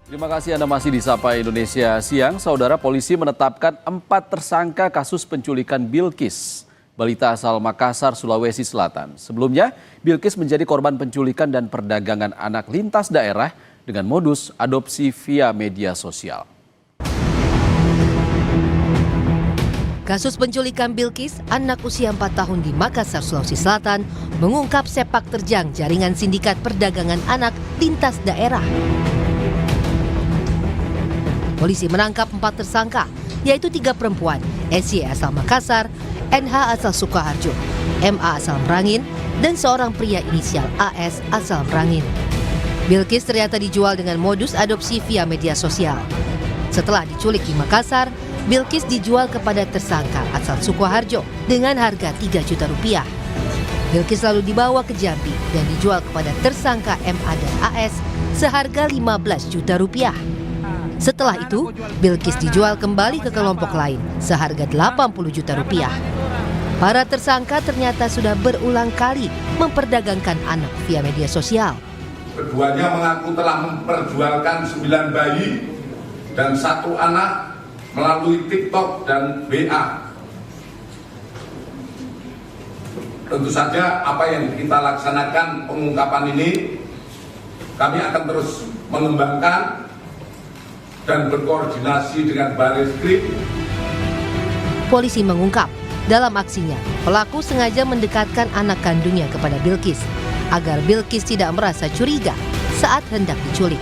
Terima kasih Anda masih di Sapa Indonesia Siang. Saudara, polisi menetapkan 4 tersangka kasus penculikan Bilkis, balita asal Makassar, Sulawesi Selatan. Sebelumnya, Bilkis menjadi korban penculikan dan perdagangan anak lintas daerah dengan modus adopsi via media sosial. Kasus penculikan Bilkis, anak usia 4 tahun di Makassar, Sulawesi Selatan, mengungkap sepak terjang jaringan sindikat perdagangan anak lintas daerah. Polisi menangkap 4 tersangka, yaitu 3 perempuan, SY asal Makassar, NH asal Sukoharjo, MA asal Merangin, dan seorang pria inisial AS asal Merangin. Bilkis ternyata dijual dengan modus adopsi via media sosial. Setelah diculik di Makassar, Bilkis dijual kepada tersangka asal Sukoharjo dengan harga 3 juta rupiah. Bilkis lalu dibawa ke Jambi dan dijual kepada tersangka MA dan AS seharga 15 juta rupiah. Setelah itu, Bilkis dijual kembali ke kelompok lain seharga 80 juta rupiah. Para tersangka ternyata sudah berulang kali memperdagangkan anak via media sosial. Keduanya mengaku telah memperjualkan 9 bayi dan 1 anak melalui TikTok dan WA. Tentu saja apa yang kita laksanakan pengungkapan ini, kami akan terus mengembangkan dan berkoordinasi dengan Barreskrim. Polisi mengungkap, dalam aksinya, pelaku sengaja mendekatkan anak kandungnya kepada Bilkis, agar Bilkis tidak merasa curiga saat hendak diculik.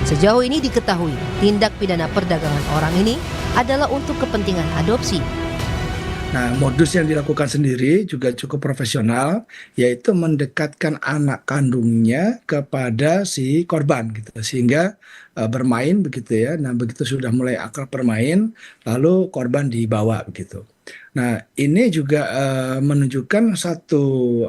Sejauh ini diketahui, tindak pidana perdagangan orang ini adalah untuk kepentingan adopsi. Nah, modus yang dilakukan sendiri juga cukup profesional, yaitu mendekatkan anak kandungnya kepada si korban, gitu, sehingga bermain begitu ya. Nah, begitu sudah mulai akrab bermain, lalu korban dibawa begitu. Nah, ini juga menunjukkan satu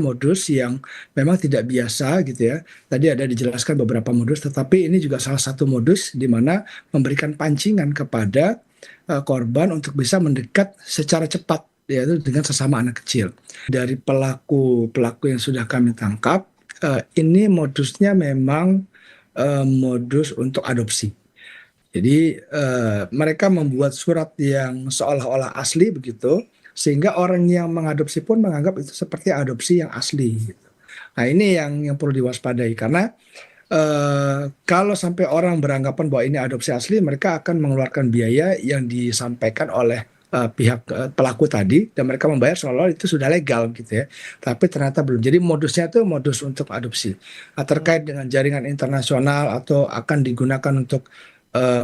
modus yang memang tidak biasa gitu ya. Tadi ada dijelaskan beberapa modus, tetapi ini juga salah satu modus di mana memberikan pancingan kepada korban untuk bisa mendekat secara cepat, yaitu dengan sesama anak kecil. Dari pelaku yang sudah kami tangkap, ini modusnya memang modus untuk adopsi. Jadi mereka membuat surat yang seolah-olah asli begitu, sehingga orang yang mengadopsi pun menganggap itu seperti adopsi yang asli. Gitu. Nah, ini yang perlu diwaspadai, karena kalau sampai orang beranggapan bahwa ini adopsi asli, mereka akan mengeluarkan biaya yang disampaikan oleh pihak pelaku tadi, dan mereka membayar seolah-olah itu sudah legal gitu ya. Tapi ternyata belum. Jadi modusnya itu modus untuk adopsi. Nah, terkait dengan jaringan internasional atau akan digunakan untuk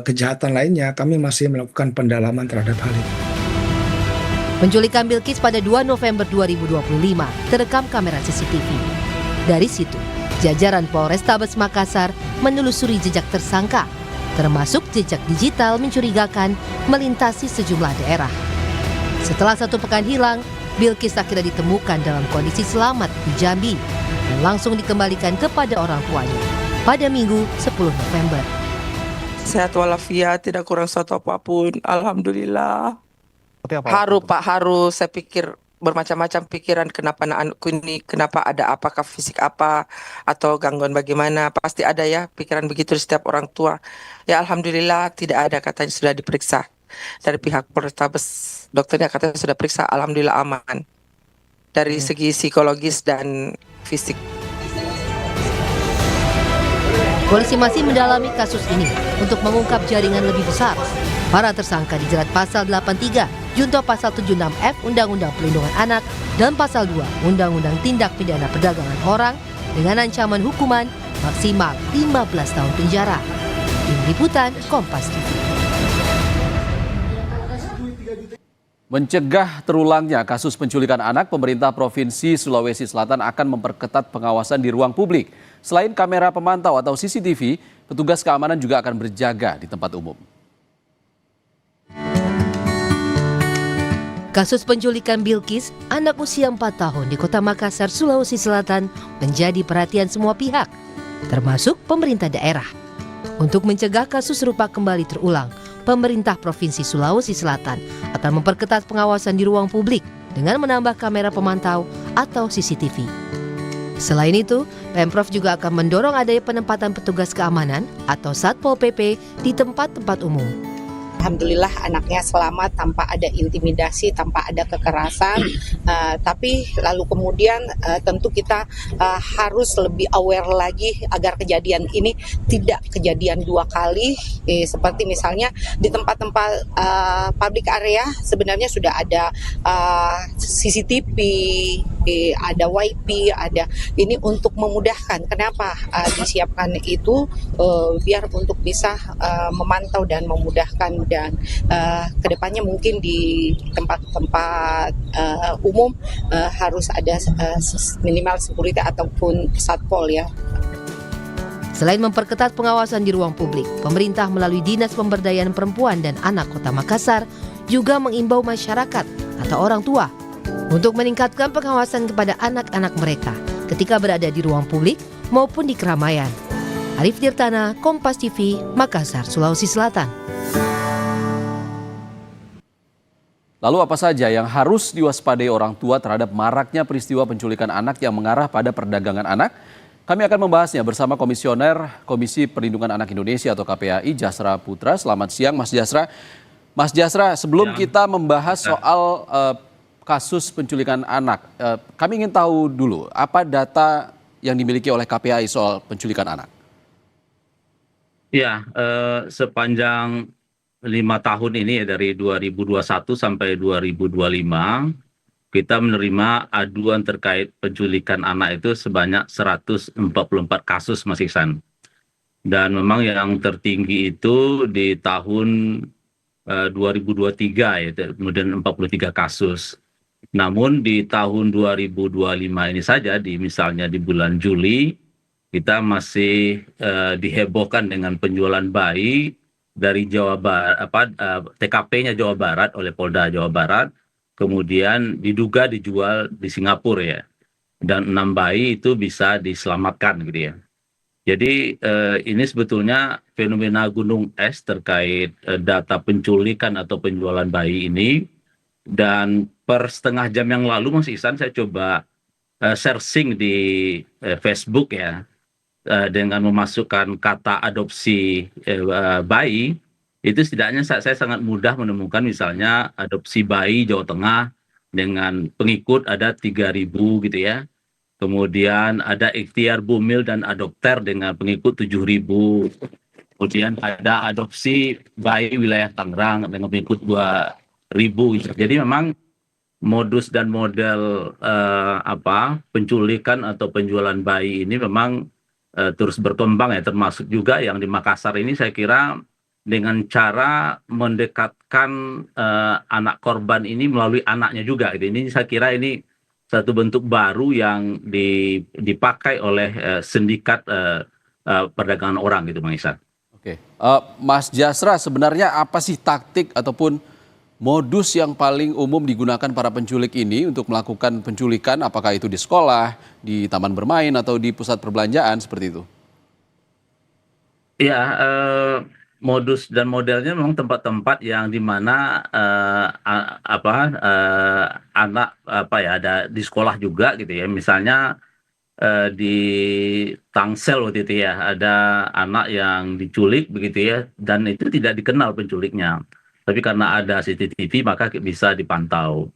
kejahatan lainnya, kami masih melakukan pendalaman terhadap hal ini. Penculikan Bilkis pada 2 November 2025 terekam kamera CCTV. Dari situ, jajaran Polrestabes Makassar menelusuri jejak tersangka, termasuk jejak digital mencurigakan melintasi sejumlah daerah. Setelah 1 pekan hilang, Bilkis akhirnya ditemukan dalam kondisi selamat di Jambi dan langsung dikembalikan kepada orang tuanya pada Minggu 10 November. Sehat walafiat, tidak kurang suatu apapun, alhamdulillah. Haru Pak, haru. Saya pikir bermacam-macam pikiran, kenapa anakku ini, kenapa ada apakah fisik apa atau gangguan bagaimana, pasti ada ya pikiran begitu di setiap orang tua. Ya alhamdulillah tidak ada, katanya sudah diperiksa dari pihak Polrestabes, dokternya katanya sudah periksa, alhamdulillah aman dari segi psikologis dan fisik. Polisi masih mendalami kasus ini untuk mengungkap jaringan lebih besar. Para tersangka dijerat pasal 83, junto pasal 76F Undang-Undang Perlindungan Anak dan pasal 2 Undang-Undang Tindak Pidana Perdagangan Orang dengan ancaman hukuman maksimal 15 tahun penjara. Tim Liputan Kompas TV. Mencegah terulangnya kasus penculikan anak, pemerintah Provinsi Sulawesi Selatan akan memperketat pengawasan di ruang publik. Selain kamera pemantau atau CCTV, petugas keamanan juga akan berjaga di tempat umum. Kasus penculikan Bilkis, anak usia 4 tahun di Kota Makassar, Sulawesi Selatan, menjadi perhatian semua pihak, termasuk pemerintah daerah. Untuk mencegah kasus serupa kembali terulang, pemerintah Provinsi Sulawesi Selatan akan memperketat pengawasan di ruang publik dengan menambah kamera pemantau atau CCTV. Selain itu, Pemprov juga akan mendorong adanya penempatan petugas keamanan atau Satpol PP di tempat-tempat umum. Alhamdulillah anaknya selamat tanpa ada intimidasi, tanpa ada kekerasan. Tapi lalu kemudian tentu kita harus lebih aware lagi agar kejadian ini tidak kejadian dua kali. Seperti misalnya di tempat-tempat public area sebenarnya sudah ada CCTV, ada WiFi, ada ini untuk memudahkan. Kenapa disiapkan itu biar untuk bisa memantau dan memudahkan, dan kedepannya mungkin di tempat-tempat umum harus ada minimal security ataupun satpol ya. Selain memperketat pengawasan di ruang publik, pemerintah melalui Dinas Pemberdayaan Perempuan dan Anak Kota Makassar juga mengimbau masyarakat atau orang tua untuk meningkatkan pengawasan kepada anak-anak mereka ketika berada di ruang publik maupun di keramaian. Arif Tirtana, Kompas TV, Makassar, Sulawesi Selatan. Lalu apa saja yang harus diwaspadai orang tua terhadap maraknya peristiwa penculikan anak yang mengarah pada perdagangan anak? Kami akan membahasnya bersama Komisioner Komisi Perlindungan Anak Indonesia atau KPAI, Jasra Putra. Selamat siang Mas Jasra. Mas Jasra, sebelum kita membahas soal kasus penculikan anak, kami ingin tahu dulu apa data yang dimiliki oleh KPAI soal penculikan anak. Ya, sepanjang 5 tahun ini ya, dari 2021 sampai 2025, kita menerima aduan terkait penculikan anak itu sebanyak 144 kasus, Mas Iksan. Dan memang yang tertinggi itu di tahun 2023 ya, kemudian 43 kasus. Namun di tahun 2025 ini saja, misalnya di bulan Juli, kita masih dihebohkan dengan penjualan bayi dari Jawa Barat, TKP-nya Jawa Barat oleh Polda Jawa Barat, kemudian diduga dijual di Singapura ya, dan 6 bayi itu bisa diselamatkan gitu ya. Jadi ini sebetulnya fenomena gunung es terkait data penculikan atau penjualan bayi ini, dan per setengah jam yang lalu Mas Ihsan saya coba searching di Facebook ya, dengan memasukkan kata adopsi bayi, itu setidaknya saya sangat mudah menemukan misalnya adopsi bayi Jawa Tengah dengan pengikut ada 3.000 gitu ya. Kemudian ada ikhtiar bumil dan adopter dengan pengikut 7.000. Kemudian ada adopsi bayi wilayah Tangerang dengan pengikut 2.000 gitu. Jadi memang modus dan model penculikan atau penjualan bayi ini memang terus berkembang ya, termasuk juga yang di Makassar ini saya kira dengan cara mendekatkan anak korban ini melalui anaknya juga. Ini saya kira ini satu bentuk baru yang dipakai oleh sindikat perdagangan orang gitu, Bang Ihsan. Oke, Mas Jasra, sebenarnya apa sih taktik ataupun modus yang paling umum digunakan para penculik ini untuk melakukan penculikan, apakah itu di sekolah, di taman bermain, atau di pusat perbelanjaan seperti itu? Ya, modus dan modelnya memang tempat-tempat yang dimana anak ada di sekolah juga gitu ya. Misalnya di Tangsel waktu itu ya, ada anak yang diculik begitu ya, dan itu tidak dikenal penculiknya. Tapi karena ada CCTV maka bisa dipantau.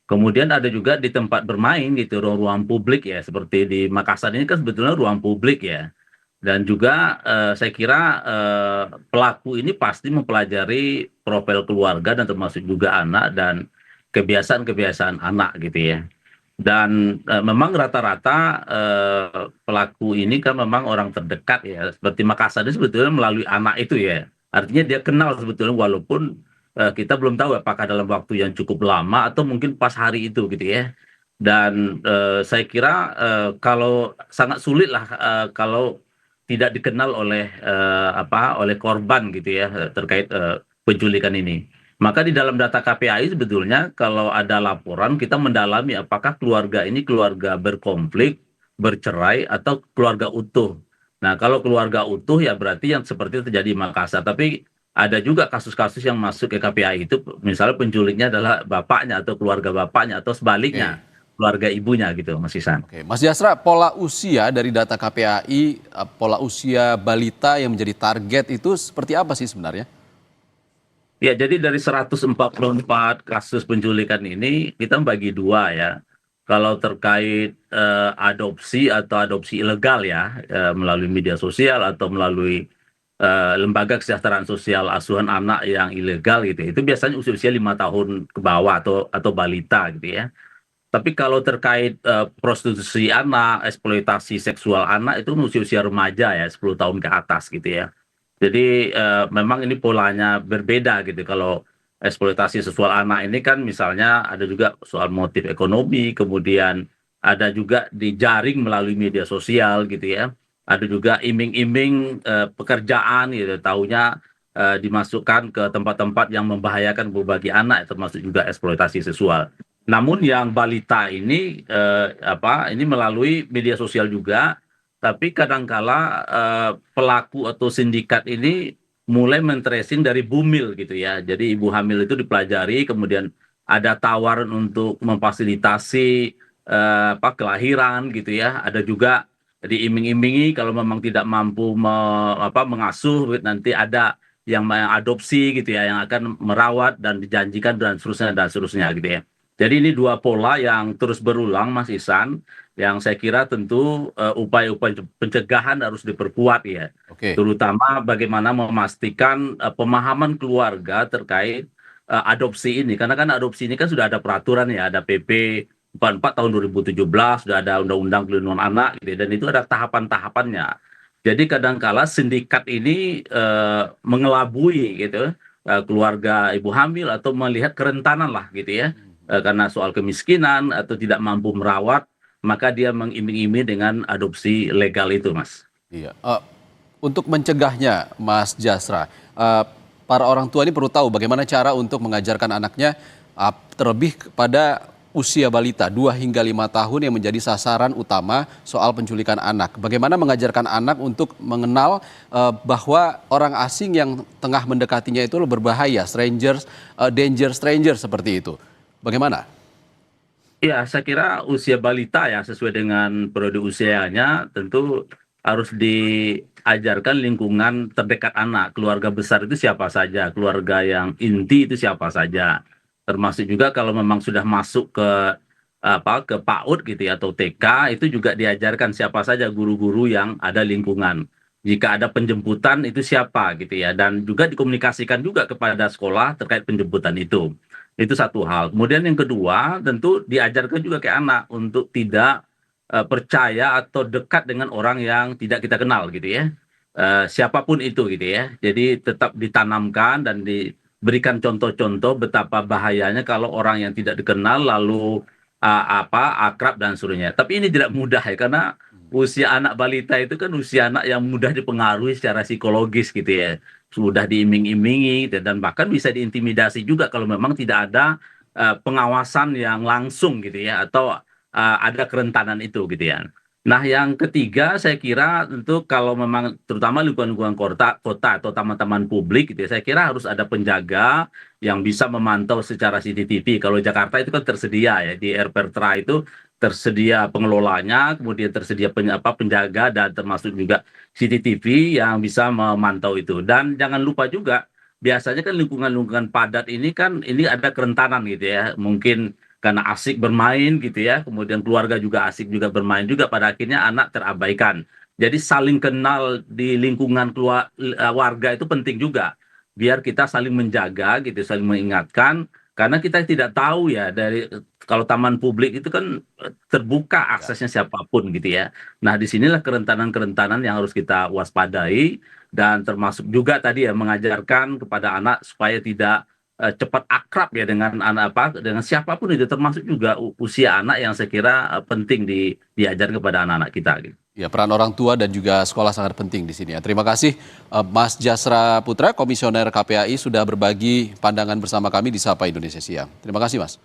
Kemudian ada juga di tempat bermain gitu, ruang publik ya, seperti di Makassar ini kan sebetulnya ruang publik ya. Dan juga saya kira pelaku ini pasti mempelajari profil keluarga dan termasuk juga anak dan kebiasaan-kebiasaan anak gitu ya. Dan memang rata-rata pelaku ini kan memang orang terdekat ya, seperti Makassar ini sebetulnya melalui anak itu ya. Artinya dia kenal sebetulnya, walaupun kita belum tahu apakah dalam waktu yang cukup lama atau mungkin pas hari itu gitu ya. Dan saya kira kalau sangat sulit lah kalau tidak dikenal oleh korban gitu ya terkait penculikan ini. Maka di dalam data KPAI sebetulnya kalau ada laporan kita mendalami apakah keluarga ini keluarga berkonflik, bercerai atau keluarga utuh. Nah, kalau keluarga utuh ya berarti yang seperti itu terjadi di Makassar. Tapi ada juga kasus-kasus yang masuk ke KPAI itu misalnya penculiknya adalah bapaknya atau keluarga bapaknya atau sebaliknya. keluarga ibunya gitu, Mas Ihsan. Oke, Mas Jasra, pola usia dari data KPAI, pola usia balita yang menjadi target itu seperti apa sih sebenarnya? Ya, jadi dari 144 kasus penculikan ini kita bagi dua ya. Kalau terkait adopsi atau adopsi ilegal ya, melalui media sosial atau melalui lembaga kesejahteraan sosial asuhan anak yang ilegal gitu, itu biasanya usia-usia 5 tahun ke bawah atau balita gitu ya. Tapi kalau terkait prostitusi anak, eksploitasi seksual anak itu usia-usia remaja ya, 10 tahun ke atas gitu ya. Jadi memang ini polanya berbeda gitu. Kalau eksploitasi seksual anak ini kan misalnya ada juga soal motif ekonomi, kemudian ada juga di jaring melalui media sosial gitu ya. Ada juga iming-iming pekerjaan gitu, taunya dimasukkan ke tempat-tempat yang membahayakan berbagai anak, termasuk juga eksploitasi seksual. Namun yang balita ini ini melalui media sosial juga, tapi kadangkala pelaku atau sindikat ini mulai men-tracing dari bumil gitu ya. Jadi ibu hamil itu dipelajari, kemudian ada tawaran untuk memfasilitasi kelahiran gitu ya. Ada juga diiming-imingi kalau memang tidak mampu mengasuh, nanti ada yang mengadopsi gitu ya, yang akan merawat dan dijanjikan dan seterusnya gitu ya. Jadi ini dua pola yang terus berulang, Mas Ihsan, yang saya kira tentu upaya-upaya pencegahan harus diperkuat ya. Oke. Terutama bagaimana memastikan pemahaman keluarga terkait adopsi ini. Karena kan adopsi ini kan sudah ada peraturan ya, ada PP 44 tahun 2017, sudah ada Undang-Undang Perlindungan Anak gitu, dan itu ada tahapan-tahapannya. Jadi kadangkala sindikat ini mengelabui gitu keluarga ibu hamil atau melihat kerentanan lah gitu ya. Karena soal kemiskinan atau tidak mampu merawat, maka dia mengiming-iming dengan adopsi legal itu, Mas. Iya. Untuk mencegahnya, Mas Jasra, para orang tua ini perlu tahu bagaimana cara untuk mengajarkan anaknya, terlebih pada usia balita 2 hingga 5 tahun yang menjadi sasaran utama soal penculikan anak. Bagaimana mengajarkan anak untuk mengenal bahwa orang asing yang tengah mendekatinya itu berbahaya, danger stranger seperti itu. Bagaimana? Ya, saya kira usia balita ya sesuai dengan periode usianya tentu harus diajarkan lingkungan terdekat anak. Keluarga besar itu siapa saja, keluarga yang inti itu siapa saja. Termasuk juga kalau memang sudah masuk ke PAUD gitu ya, atau TK, itu juga diajarkan siapa saja guru-guru yang ada lingkungan. Jika ada penjemputan itu siapa gitu ya, dan juga dikomunikasikan juga kepada sekolah terkait penjemputan itu. Itu satu hal. Kemudian yang kedua, tentu diajarkan juga ke anak untuk tidak percaya atau dekat dengan orang yang tidak kita kenal gitu ya. Siapapun itu gitu ya. Jadi tetap ditanamkan dan diberikan contoh-contoh betapa bahayanya kalau orang yang tidak dikenal lalu akrab dan seterusnya. Tapi ini tidak mudah ya, karena usia anak balita itu kan usia anak yang mudah dipengaruhi secara psikologis gitu ya. Sudah diiming-imingi dan bahkan bisa diintimidasi juga kalau memang tidak ada pengawasan yang langsung gitu ya, atau ada kerentanan itu gitu ya. Nah, yang ketiga saya kira tentu kalau memang terutama lingkungan-lingkungan kota atau taman-taman publik gitu ya, saya kira harus ada penjaga yang bisa memantau secara CCTV. Kalau Jakarta itu kan tersedia ya, di RPTRA itu tersedia pengelolanya, kemudian tersedia penjaga dan termasuk juga CCTV yang bisa memantau itu. Dan jangan lupa juga biasanya kan lingkungan-lingkungan padat ini kan ini ada kerentanan gitu ya. Mungkin karena asik bermain gitu ya, kemudian keluarga juga asik juga bermain juga, pada akhirnya anak terabaikan. Jadi saling kenal di lingkungan warga itu penting juga. Biar kita saling menjaga gitu, saling mengingatkan, karena kita tidak tahu ya dari kalau taman publik itu kan terbuka aksesnya siapapun gitu ya. Nah, disinilah kerentanan-kerentanan yang harus kita waspadai, dan termasuk juga tadi ya mengajarkan kepada anak supaya tidak cepat akrab ya dengan dengan siapapun itu, termasuk juga usia anak yang saya kira penting diajarkan kepada anak-anak kita gitu. Ya, peran orang tua dan juga sekolah sangat penting di sini ya. Terima kasih Mas Jasra Putra, Komisioner KPAI sudah berbagi pandangan bersama kami di Sapa Indonesia Siang. Terima kasih, Mas.